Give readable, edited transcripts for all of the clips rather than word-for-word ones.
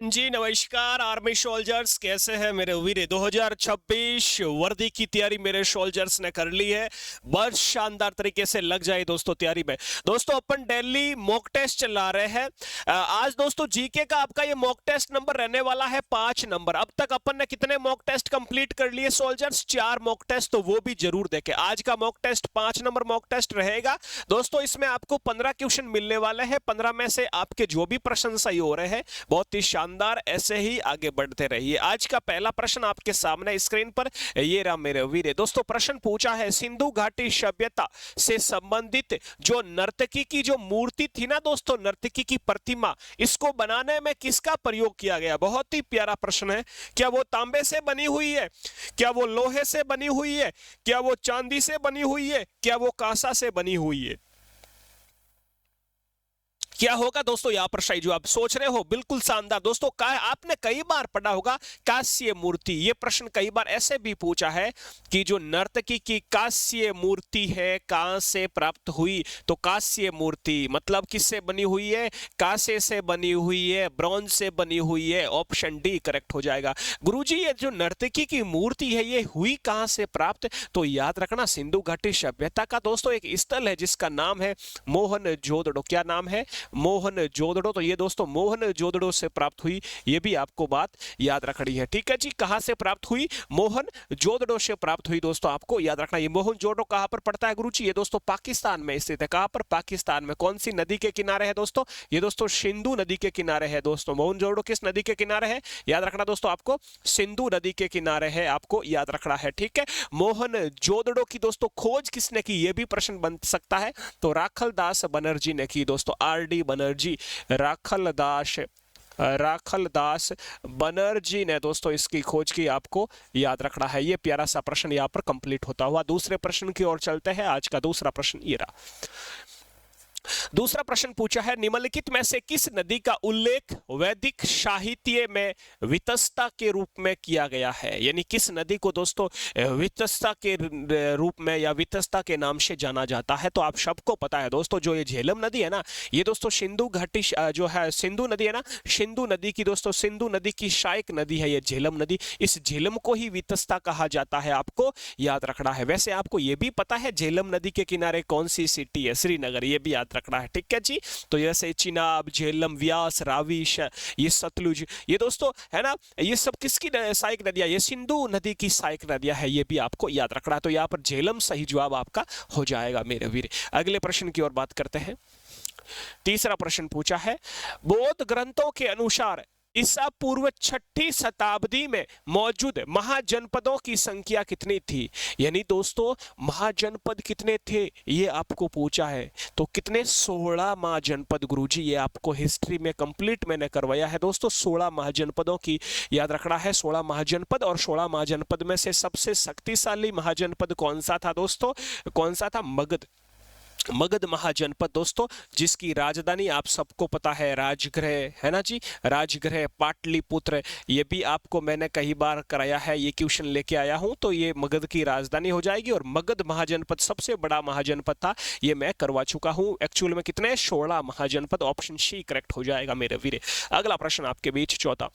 जी नमस्कार army soldiers, कैसे हैं मेरे वीर। 2026 वर्दी की तैयारी मेरे सोल्जर्स ने कर ली है। बस शानदार तरीके से लग जाए दोस्तों तैयारी में। दोस्तों अपन डेली मॉक टेस्ट चला रहे हैं। आज दोस्तों जीके का आपका ये मॉक टेस्ट नंबर रहने वाला है 5 नंबर। अब तक अपन ने कितने मॉक टेस्ट कंप्लीट कर लिए सोल्जर्स? 4 मॉक टेस्ट, तो वो भी जरूर देखें। आज का mock test 5 number mock test रहेगा दोस्तों। इसमें आपको 15 क्वेश्चन मिलने वाले हैं। 15 में से आपके जो भी प्रश्न सही हो रहे हैं बहुत ही शानदार, ऐसे ही आगे बढ़ते रहिए। आज का पहला प्रश्न आपके सामने स्क्रीन पर ये रहा मेरे वीरे। दोस्तों प्रश्न पूछा है, सिंधु घाटी सभ्यता से संबंधित जो नर्तकी की जो मूर्ति थी ना दोस्तों, नर्तकी की प्रतिमा, इसको बनाने में किसका प्रयोग किया गया? बहुत ही प्यारा प्रश्न है। क्या वो तांबे से बनी हुई है? क्या वो लोहे से बनी हुई है? क्या वो चांदी से बनी हुई है? क्या वो कांसा से बनी हुई है? क्या होगा दोस्तों यहाँ पर सही जवाब? सोच रहे हो? बिल्कुल शानदार दोस्तों। आपने कई बार पढ़ा होगा कांस्य मूर्ति। ये प्रश्न कई बार ऐसे भी पूछा है कि जो नर्तकी की कांस्य मूर्ति है कहां से प्राप्त हुई? तो कांस्य मूर्ति मतलब किससे बनी हुई है? कांसे से बनी हुई है, ब्रॉन्ज से बनी हुई है। ऑप्शन डी करेक्ट हो जाएगा। गुरुजी ये जो नर्तकी की मूर्ति है ये हुई कहां से प्राप्त? तो याद रखना सिंधु घाटी सभ्यता का दोस्तों एक स्थल है जिसका नाम है मोहनजोदड़ो। क्या नाम है? मोहनजोदड़ो। तो ये दोस्तों मोहनजोदड़ो से प्राप्त हुई, ये भी आपको बात याद रखनी है। ठीक है जी, कहां से प्राप्त हुई? मोहनजोदड़ो से प्राप्त हुई दोस्तों, आपको याद रखना। ये मोहनजोदड़ो कहां पर पड़ता है गुरुजी? ये दोस्तों पाकिस्तान में स्थित है। कहां पर? पाकिस्तान में। कौन सी नदी के किनारे है दोस्तों? ये दोस्तों सिंधु नदी के किनारे है दोस्तों। मोहनजोदड़ो किस नदी के किनारे है? याद रखना दोस्तों, आपको सिंधु नदी के किनारे है, आपको याद रखना है। ठीक है, मोहनजोदड़ो की दोस्तों खोज किसने की? ये भी प्रश्न बन सकता है। तो राखलदास बनर्जी ने की दोस्तों, आर डी बनर्जी। राखलदास बनर्जी ने दोस्तों इसकी खोज की, आपको याद रखना है। ये प्यारा सा प्रश्न यहाँ पर कंप्लीट होता हुआ दूसरे प्रश्न की ओर चलते हैं। आज का दूसरा प्रश्न ये रहा। दूसरा प्रश्न पूछा है, निम्नलिखित में से किस नदी का उल्लेख वैदिक साहित्य में वितस्ता के रूप में किया गया है? यानी किस नदी को दोस्तों वितस्ता के रूप में या वितस्ता के नाम से जाना जाता है? तो आप सबको पता है दोस्तों, जो ये झेलम नदी है ना, ये दोस्तों सिंधु घाटी जो है सिंधु नदी है ना, सिंधु नदी की दोस्तों, सिंधु नदी की सहायक नदी है ये झेलम नदी। इस झेलम को ही वितस्ता कहा जाता है, आपको याद रखना है। वैसे आपको ये भी पता है झेलम नदी के किनारे कौन सी सिटी है? श्रीनगर। ये भी याद रखना है। ठीक है जी, तो जैसे चिनाब, झेलम, व्यास, रावी, ये सतलुज, ये दोस्तों है ना, ये सब किसकी सहायक नदियां? ये सिंधु नदी की सहायक नदियां है, ये भी आपको याद रखना है। तो यहाँ पर झेलम सही जवाब आपका हो जाएगा मेरे वीर। अगले प्रश्न की ओर बात करते हैं। तीसरा प्रश्न पूछा है, बौद्ध ग्रंथों के अनुसार ईसा पूर्व 6ठी शताब्दी में मौजूद महाजनपदों की संख्या कितनी थी? यानी दोस्तों महाजनपद कितने थे ये आपको पूछा है। तो कितने? 16 महाजनपद गुरुजी, ये आपको हिस्ट्री में कंप्लीट मैंने करवाया है दोस्तों। 16 महाजनपदों की याद रखना है, 16 महाजनपद। और 16 महाजनपद में से सबसे शक्तिशाली महाजनपद कौन सा था दोस्तों? कौन सा था? मगध। मगध महाजनपद दोस्तों, जिसकी राजधानी आप सबको पता है राजगृह, है ना जी, राजगृह पाटलिपुत्र। ये भी आपको मैंने कई बार कराया है, ये क्वेश्चन लेके आया हूं। तो ये मगध की राजधानी हो जाएगी। और मगध महाजनपद सबसे बड़ा महाजनपद था, ये मैं करवा चुका हूं। एक्चुअल में कितने? 16 महाजनपद। ऑप्शन सी करेक्ट हो जाएगा मेरे वीरे। अगला प्रश्न आपके बीच, चौथा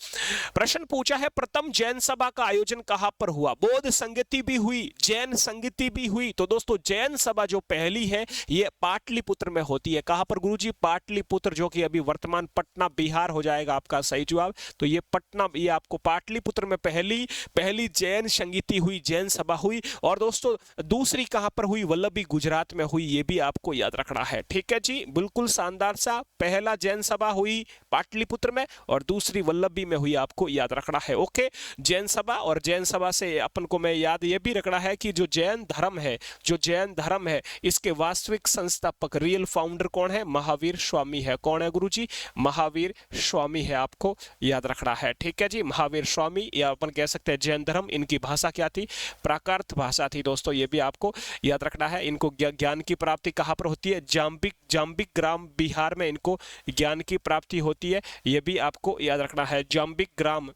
प्रश्न पूछा है, प्रथम जैन सभा का आयोजन कहां पर हुआ? बौद्ध संगति भी हुई, जैन संगति भी हुई। तो दोस्तों जैन सभा जो पहली है ये पाटलिपुत्र में होती है। कहां पर गुरुजी? पाटलिपुत्र, जो कि अभी वर्तमान पटना बिहार हो जाएगा आपका सही जवाब। तो ये पटना, ये आपको पाटलिपुत्र में पहली जैन संगीति हुई, जैन सभा हुई। और दोस्तों दूसरी कहां पर हुई? वल्लभी, गुजरात में हुई। ये भी आपको याद रखना है। ठीक है जी, बिल्कुल शानदार सा। पहला जैन सभा हुई पाटलिपुत्र में और दूसरी वल्लभी में हुई, आपको याद रखना है। ओके, जैन सभा। और जैन सभा से अपन को मैं याद ये भी रखना है कि जो जैन धर्म है इसके वास्तविक संस्थापक, रियल फाउंडर कौन है? महावीर स्वामी है। कौन है गुरुजी? महावीर स्वामी है, आपको याद रखना है। ठीक है जी, महावीर स्वामी, या अपन कह सकते हैं जैन धर्म। इनकी भाषा क्या थी? प्राकृत भाषा थी दोस्तों, ये भी आपको याद रखना है। इनको ज्ञान की प्राप्ति कहाँ पर होती है? जाम्बिक ग्राम बिहार में इनको ज्ञान की प्राप्ति होती है, ये भी आपको याद रखना है। जाम्बिक ग्राम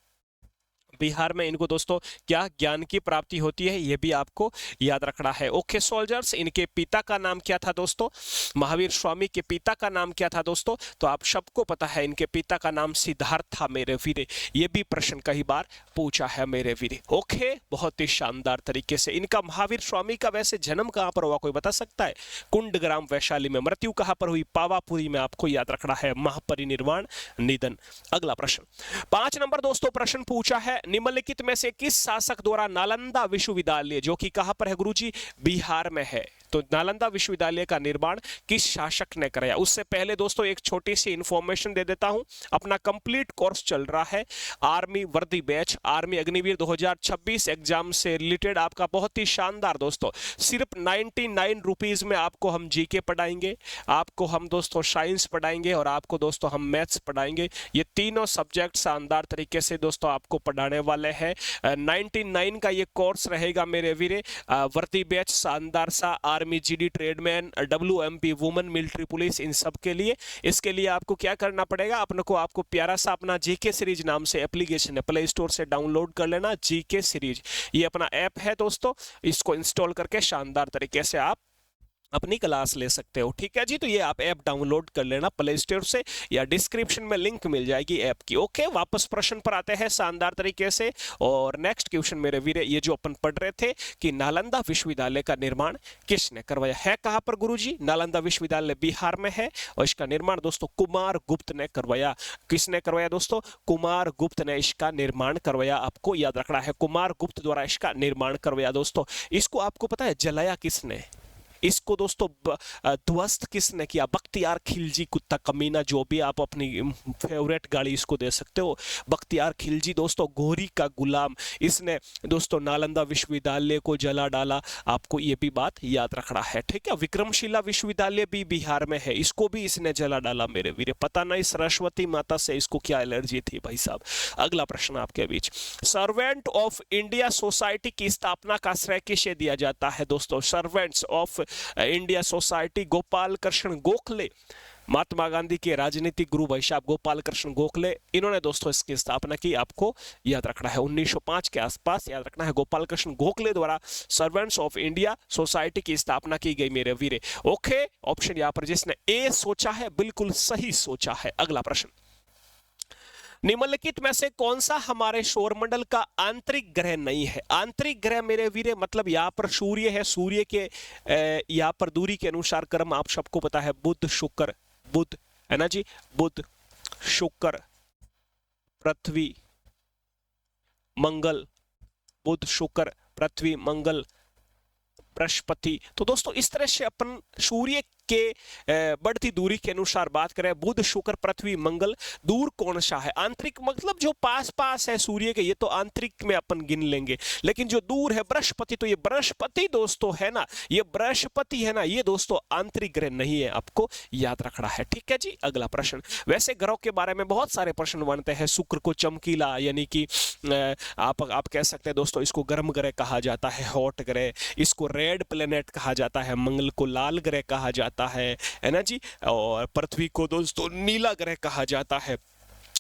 बिहार में इनको दोस्तों क्या ज्ञान की प्राप्ति होती है, ये भी आपको याद रखना है। ओके सोल्जर्स, इनके पिता का नाम क्या था दोस्तों? महावीर स्वामी के पिता का नाम क्या था दोस्तों? तो आप सबको पता है इनके पिता का नाम सिद्धार्थ था मेरे वीरे। ये भी प्रश्न कई बार पूछा है मेरे वीरे। ओके, बहुत ही शानदार तरीके से। इनका महावीर स्वामी का वैसे जन्म कहां पर हुआ, कोई बता सकता है? कुंडग्राम वैशाली में। मृत्यु कहां पर हुई? पावापुरी में। आपको याद रखना है, महापरिनिर्वाण निधन। अगला प्रश्न 5 नंबर दोस्तों प्रश्न पूछा है, निम्नलिखित में से किस शासक द्वारा नालंदा विश्वविद्यालय, जो कि कहां पर है गुरुजी? बिहार में है। तो नालंदा विश्वविद्यालय का निर्माण किस शासक ने कराया? उससे पहले दोस्तों एक छोटी सी इंफॉर्मेशन दे देता हूं। अपना कंप्लीट कोर्स चल रहा है आर्मी वर्दी बैच, आर्मी अग्निवीर 2026 एग्जाम से रिलेटेड आपका बहुत ही शानदार दोस्तों। सिर्फ 99 रुपीज में आपको हम जीके पढ़ाएंगे, आपको हम दोस्तों साइंस पढ़ाएंगे और आपको दोस्तों हम मैथ्स पढ़ाएंगे। ये तीनों सब्जेक्ट शानदार तरीके से दोस्तों आपको पढ़ाने वाले हैं। 99 का ये कोर्स रहेगा मेरे वीरे। वर्दी बैच शानदार सा, army GD tradesman, WMP women military police, इन सब के लिए। इसके लिए आपको क्या करना पड़ेगा? अपने को आपको प्यारा सा अपना जीके सीरीज नाम से एप्लीकेशन है, प्ले स्टोर से डाउनलोड कर लेना। जीके सीरीज ये अपना ऐप है दोस्तों, इसको इंस्टॉल करके शानदार तरीके से आप अपनी क्लास ले सकते हो। ठीक है जी, तो ये आप ऐप डाउनलोड कर लेना प्ले स्टोर से, या डिस्क्रिप्शन में लिंक मिल जाएगी ऐप की। ओके, वापस प्रश्न पर आते हैं शानदार तरीके से। और नेक्स्ट क्वेश्चन मेरे वीरे, ये जो अपन पढ़ रहे थे कि नालंदा विश्वविद्यालय का निर्माण किसने करवाया है? कहां पर गुरुजी? नालंदा विश्वविद्यालय बिहार में है और इसका निर्माण दोस्तों कुमार गुप्त ने करवाया। किसने करवाया दोस्तों? कुमार गुप्त ने इसका निर्माण करवाया। आपको याद रखना है, कुमार गुप्त द्वारा इसका निर्माण करवाया दोस्तों। इसको आपको पता है जलाया किसने? इसको दोस्तों ध्वस्त किसने किया? बख्तियार खिलजी, कुत्ता कमीना, जो भी आप अपनी फेवरेट गाड़ी इसको दे सकते हो। बख्तियार खिलजी दोस्तों, गोरी का गुलाम, इसने दोस्तों नालंदा विश्वविद्यालय को जला डाला। आपको ये भी बात याद रखना है। ठीक है, विक्रमशिला विश्वविद्यालय भी बिहार में है, इसको भी इसने जला डाला मेरे वीरे। पता नहीं सरस्वती माता से इसको क्या एलर्जी थी भाई साहब। अगला प्रश्न आपके बीच, सर्वेंट ऑफ इंडिया सोसाइटी की स्थापना का श्रेय किसे दिया जाता है दोस्तों? Servants of India society Gopal Krishna Gokhale, Mahatma Gandhi के राजनीतिक गुरु भाई साहब गोपाल कृष्ण गोखले, इन्होंने दोस्तों इसकी स्थापना की। आपको याद रखना है 1905 के आसपास, याद रखना है गोपाल कृष्ण गोखले द्वारा सर्वेंट्स ऑफ इंडिया सोसाइटी की स्थापना की गई मेरे वीरे। ओके, ऑप्शन यहां पर जिसने ए सोचा है बिल्कुल सही सोचा है। अगला प्रश्न, निम्नलिखित में से कौन सा हमारे सौरमंडल का आंतरिक ग्रह नहीं है? आंतरिक ग्रह मेरे वीरे मतलब यहाँ पर सूर्य है, सूर्य के यहाँ पर दूरी के अनुसार क्रम आप सबको पता है, बुध शुक्र, बुध है ना जी, बुध शुक्र पृथ्वी मंगल, बुध शुक्र पृथ्वी मंगल बृहस्पति। तो दोस्तों इस तरह से अपन सूर्य के बढ़ती दूरी के अनुसार बात करें, बुध शुक्र पृथ्वी मंगल, दूर कौन सा है? आंतरिक मतलब जो पास पास है सूर्य के, ये तो आंतरिक में अपन गिन लेंगे। लेकिन जो दूर है बृहस्पति, तो ये बृहस्पति दोस्तों है ना, ये बृहस्पति है ना, ये दोस्तों आंतरिक ग्रह नहीं है, आपको याद रखना है। ठीक है जी, अगला प्रश्न। वैसे ग्रहों के बारे में बहुत सारे प्रश्न बनते हैं। शुक्र को चमकीला, यानी कि आप कह सकते हैं दोस्तों इसको गर्म ग्रह कहा जाता है, हॉट ग्रह, इसको रेड प्लेनेट कहा जाता है, मंगल को लाल ग्रह कहा जाता है ना जी, और पृथ्वी को दोस्तों नीला ग्रह कहा जाता है।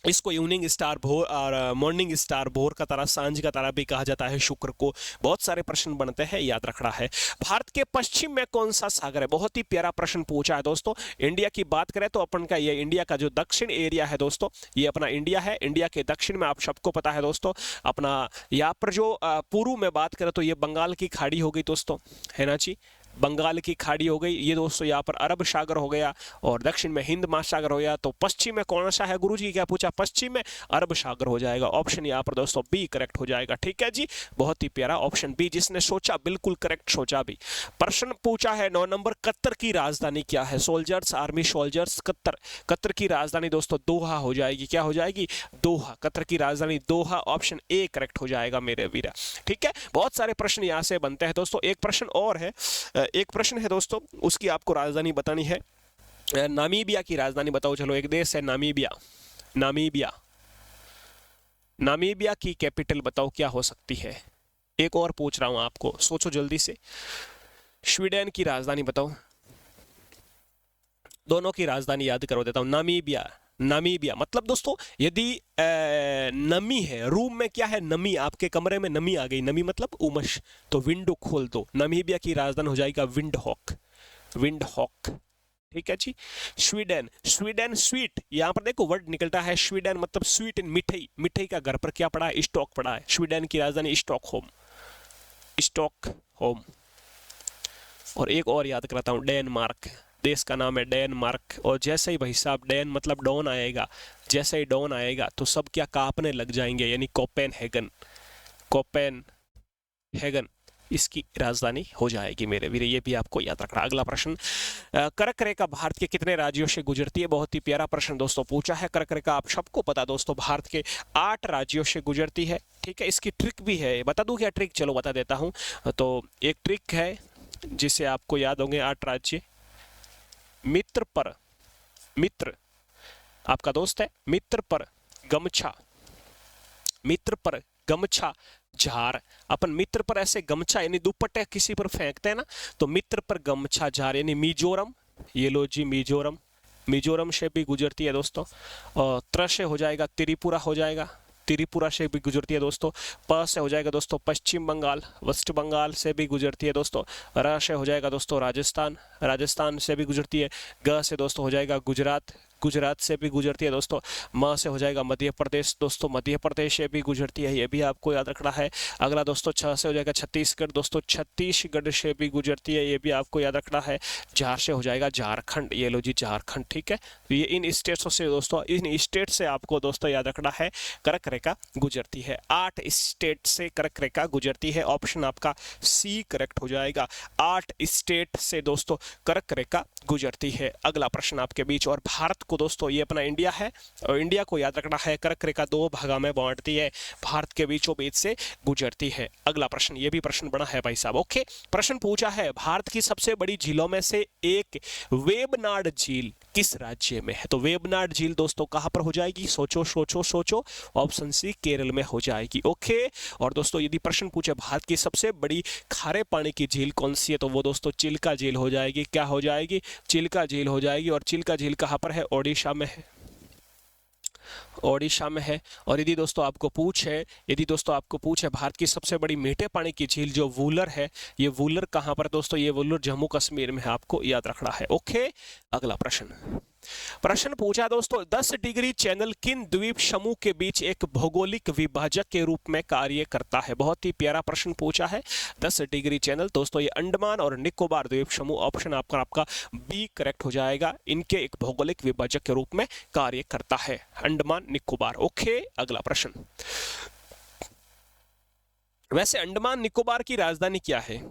इसको इवनिंग स्टार भोर और मॉर्निंग स्टार, भोर का तारा, सांझ का तारा भी कहा जाता है शुक्र को। बहुत सारे प्रश्न बनते हैं, याद रखना है। भारत के पश्चिम में कौन सा सागर है? बहुत ही प्यारा प्रश्न पूछा है दोस्तों। इंडिया की बात करें तो अपन का ये इंडिया का जो दक्षिण एरिया है दोस्तों, ये अपना इंडिया है। इंडिया के दक्षिण में आप सबको पता है दोस्तों अपना यहाँ पर जो पूर्व में बात करें तो ये बंगाल की खाड़ी हो गई दोस्तों, है ना जी, बंगाल की खाड़ी हो गई ये दोस्तों, यहाँ पर अरब सागर हो गया और दक्षिण में हिंद महासागर हो गया। तो पश्चिम में कौन सा है गुरुजी? क्या पूछा? पश्चिम में अरब सागर हो जाएगा। ऑप्शन यहाँ पर दोस्तों बी करेक्ट हो जाएगा। ठीक है जी, बहुत ही प्यारा ऑप्शन बी, जिसने सोचा बिल्कुल करेक्ट सोचा भी। प्रश्न पूछा है 9 नंबर, कतर की राजधानी क्या है? Soldiers, army soldiers, Qatar. Qatar की राजधानी दोस्तों दोहा हो जाएगी। क्या हो जाएगी? दोहा। कतर की राजधानी दोहा, ऑप्शन ए करेक्ट हो जाएगा मेरे वीरा। ठीक है, बहुत सारे प्रश्न यहाँ से बनते हैं दोस्तों। एक प्रश्न और है, एक प्रश्न है दोस्तों, उसकी आपको राजधानी बतानी है। नामीबिया की राजधानी बताओ। चलो, एक देश है नामीबिया, नामीबिया, नामीबिया की कैपिटल बताओ क्या हो सकती है? एक और पूछ रहा हूं आपको, सोचो जल्दी से। स्वीडन की राजधानी बताओ। दोनों की राजधानी याद करो देता हूं। Namibia, Namibia. मतलब दोस्तों यदि नमी है, रूम में क्या है, नमी, आपके कमरे में नमी आ गई, नमी मतलब उमस, तो विंडो खोल दो। नामीबिया की राजधानी हो जाएगा विंडहॉक, विंडहॉक, ठीक है जी। स्वीडन, स्वीडन स्वीट, यहाँ पर देखो वर्ड निकलता है स्वीडन, मतलब स्वीट, मिठाई, मिठाई का घर पर क्या पड़ा है, स्टॉक पड़ा है। स्वीडन की राजधानी स्टॉकहोम, स्टॉकहोम। और एक और याद कराता हूँ, डेनमार्क, देश का नाम है डेनमार्क। और जैसे ही भाई साहब डेन मतलब डॉन आएगा, जैसे ही डॉन आएगा तो सब क्या कांपने लग जाएंगे, यानी कोपेनहेगन, कोपेनहेगन इसकी राजधानी हो जाएगी मेरे वीर, ये भी आपको याद रखना। अगला प्रश्न, कर्क रेखा भारत के कितने राज्यों से गुजरती है? बहुत ही प्यारा प्रश्न दोस्तों पूछा है। कर्क रेखा आप सबको पता दोस्तों भारत के 8 राज्यों से गुजरती है, ठीक है। इसकी ट्रिक भी है, बता दूं क्या ट्रिक? चलो बता देता हूं। तो एक ट्रिक है जिसे आपको याद होंगे 8 राज्य। मित्र पर, मित्र आपका दोस्त है, मित्र पर गमछा, मित्र पर गमछा झार। अपन मित्र पर ऐसे गमछा यानी दुपट्टा किसी पर फेंकते हैं ना, तो मित्र पर गमछा झार यानी मिजोरम, ये लो जी मिजोरम, मिजोरम से भी गुजरती है दोस्तों। और त्र से हो जाएगा त्रिपुरा, हो जाएगा त्रिपुरा से भी गुजरती है दोस्तों। प से हो जाएगा दोस्तों पश्चिम बंगाल, वेस्ट बंगाल से भी गुजरती है दोस्तों। र से हो जाएगा दोस्तों राजस्थान, राजस्थान से भी गुजरती है। ग से दोस्तों हो जाएगा गुजरात, गुजरात से भी गुजरती है दोस्तों। म से हो जाएगा मध्य प्रदेश दोस्तों, मध्य प्रदेश से भी गुजरती है, ये भी आपको याद रखना है। अगला दोस्तों छ से हो जाएगा छत्तीसगढ़ दोस्तों, छत्तीसगढ़ से भी गुजरती है, ये भी आपको याद रखना है। झार से हो जाएगा झारखंड, ये लो जी झारखंड, ठीक है। तो ये इन स्टेट्सों से दोस्तों, इन स्टेट से आपको दोस्तों याद रखना है कर्क रेखा गुजरती है। 8 स्टेट से कर्क रेखा गुजरती है, ऑप्शन आपका सी करेक्ट हो जाएगा। 8 स्टेट से दोस्तों कर्क रेखा गुजरती है। अगला प्रश्न आपके बीच, और भारत को दोस्तों, ये अपना इंडिया है और इंडिया को याद रखना है, कर्क रेखा 2 भागों में बांटती है, भारत के बीचों बीच से गुजरती है। अगला प्रश्न, ये भी प्रश्न बड़ा है भाई साहब, ओके। प्रश्न पूछा है भारत की सबसे बड़ी झीलों में से एक वेबनाड झील किस राज्य में है? तो वेबनाड झील दोस्तों कहां पर हो जाएगी? सोचो सोचो सोचो, ऑप्शन सी केरल में हो जाएगी, ओके। और दोस्तों यदि प्रश्न पूछे भारत की सबसे बड़ी खारे पानी की झील कौन सी है, तो वो दोस्तों चिल्का झील हो जाएगी। क्या हो जाएगी? चिल्का झील हो जाएगी। और चिल्का झील कहां पर है? ओडिशा में है, ओडिशा में है। और यदि दोस्तों आपको पूछे, यदि दोस्तों आपको पूछे भारत की सबसे बड़ी मीठे पानी की झील जो वूलर है, ये वूलर कहां पर दोस्तों? ये वूलर जम्मू कश्मीर में है, आपको याद रखना है, ओके। अगला प्रश्न, प्रश्न पूछा दोस्तों 10 डिग्री चैनल किन द्वीप समूह के बीच एक भौगोलिक विभाजक के रूप में कार्य करता है? बहुत ही प्यारा प्रश्न पूछा है। 10 डिग्री चैनल दोस्तों ये अंडमान और निकोबार द्वीप समूह, ऑप्शन आपका बी करेक्ट हो जाएगा, इनके एक भौगोलिक विभाजक के रूप में कार्य करता है, अंडमान निकोबार, ओके। अगला प्रश्न, वैसे अंडमान निकोबार की राजधानी क्या है?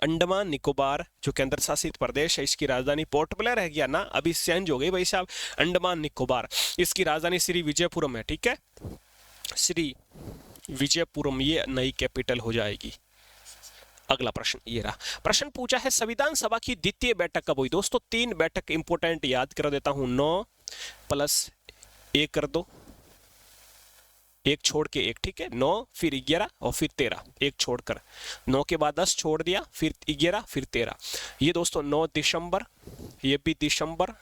अंडमान निकोबार जो केंद्र शासित प्रदेश है, इसकी राजधानी पोर्ट ब्लेयर है क्या ना? अभी चेंज हो गई भाई साहब, अंडमान निकोबार, इसकी राजधानी श्री विजयपुरम है, ठीक है, श्री विजयपुरम ये नई कैपिटल हो जाएगी। अगला प्रश्न ये रहा, प्रश्न पूछा है संविधान सभा की द्वितीय बैठक कब हुई? दोस्तों 3 बैठक इंपोर्टेंट याद कर देता हूं, 9 + 1 कर दो, एक छोड़ के एक, ठीक है, 9 फिर 11 और फिर 13, एक छोड़कर 9 के बाद 10 छोड़ दिया, फिर 11 फिर 13। ये दोस्तों 9 दिसंबर, ये भी दिसंबर,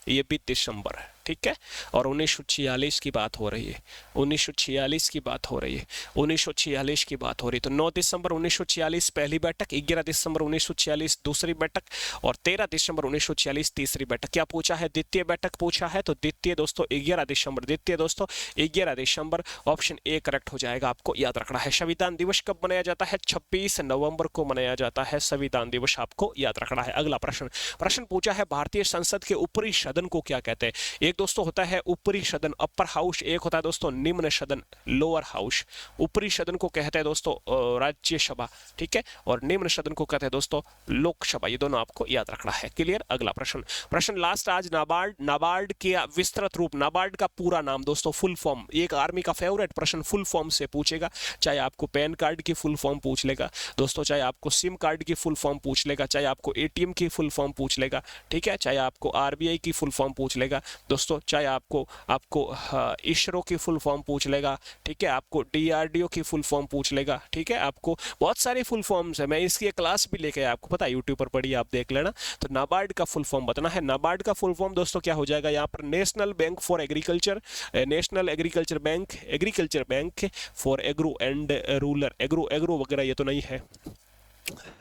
ये भी दिसंबर, ठीक है। और 1946 की बात हो रही है, 1946 की बात हो रही है, 1946 की बात हो रही है। तो 9 दिसंबर 1946 पहली बैठक, 11 दिसंबर 1946 दूसरी बैठक और 13 दिसंबर 1946 तीसरी बैठक। क्या पूछा है? द्वितीय बैठक पूछा है, तो द्वितीय दोस्तों 11 दिसंबर, द्वितीय दोस्तों 11 दिसंबर, ऑप्शन ए करेक्ट हो जाएगा, आपको याद रखना है। संविधान दिवस कब मनाया जाता है? 26 नवंबर को मनाया जाता है संविधान दिवस, आपको याद रखना है। अगला प्रश्न, प्रश्न पूछा है भारतीय संसद के ऊपरी सदन को क्या कहते हैं? एक दोस्तों होता है ऊपरी सदन, अपर हाउस, एक होता है दोस्तों निम्न सदन, लोअर हाउस। ऊपरी सदन को कहते हैं दोस्तों राज्यसभा, ठीक है, और निम्न सदन को कहते हैं दोस्तों लोकसभा, ये दोनों आपको याद रखना है, क्लियर। अगला प्रश्न, प्रश्न लास्ट आज, नाबार्ड, नाबार्ड के विस्तृत रूप, नाबार्ड का पूरा नाम दोस्तों, फुल फॉर्म, एक आर्मी का फेवरेट प्रश्न फुल फॉर्म से पूछेगा, चाहे आपको पैन कार्ड की फुल फॉर्म पूछ लेगा दोस्तों, चाहे आपको सिम कार्ड की फुल फॉर्म पूछ लेगा, चाहे आपको एटीएम की फुल फॉर्म पूछ लेगा, ठीक है, चाहे आपको आरबीआई की फुल फॉर्म पूछ लेगा दोस्तों, दोस्तों, चाहे आपको आपको इसरो की फुल फॉर्म पूछ लेगा, ठीक है, आपको DRDO की फुल फॉर्म पूछ लेगा, ठीक है, आपको बहुत सारी फुल फॉर्म्स है, मैं इसकी एक क्लास भी लेके आया, आपको पता है, यूट्यूब पर पढ़िए, आप देख लेना। तो नाबार्ड का फुल फॉर्म बताना है। नाबार्ड का फुल फॉर्म दोस्तों क्या हो जाएगा यहाँ पर, national bank for agriculture, national agriculture bank for agro and rural, agro वगैरह ये तो नहीं है,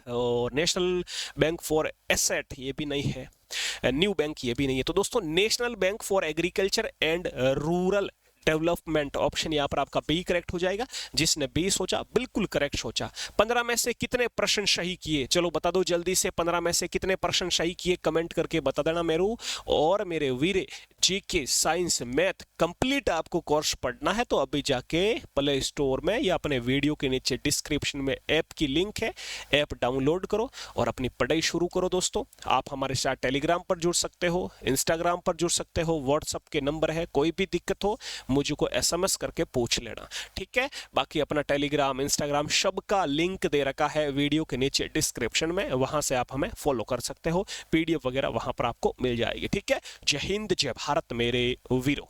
और नेशनल बैंक फॉर एसेट ये भी नहीं है, न्यू बैंक ये भी नहीं है। तो दोस्तों national bank for agriculture and rural development, option यहाँ पर आपका बी करेक्ट हो जाएगा। जिसने बी सोचा बिल्कुल करेक्ट सोचा। 15 में से कितने प्रश्न सही किए, चलो बता दो जल्दी से, 15 में से कितने प्रश्न सही किए, कमेंट करके बता देना मेरू। और मेरे वीरे जीके साइंस मैथ कंप्लीट आपको कोर्स पढ़ना है तो अभी जाके प्ले स्टोर में या अपने वीडियो के नीचे डिस्क्रिप्शन में ऐप की लिंक है, ऐप डाउनलोड करो और अपनी पढ़ाई शुरू करो। दोस्तों आप हमारे साथ टेलीग्राम पर जुड़ सकते हो, इंस्टाग्राम पर जुड़ सकते हो, व्हाट्सएप के नंबर है, कोई भी दिक्कत हो मुझको SMS करके पूछ लेना, ठीक है। बाकी अपना टेलीग्राम, इंस्टाग्राम सबका लिंक दे रखा है वीडियो के नीचे डिस्क्रिप्शन में, वहां से आप हमें फॉलो कर सकते हो, PDF वगैरह वहां पर आपको मिल जाएगी, ठीक है। जय हिंद, जय भारत मेरे वीरों।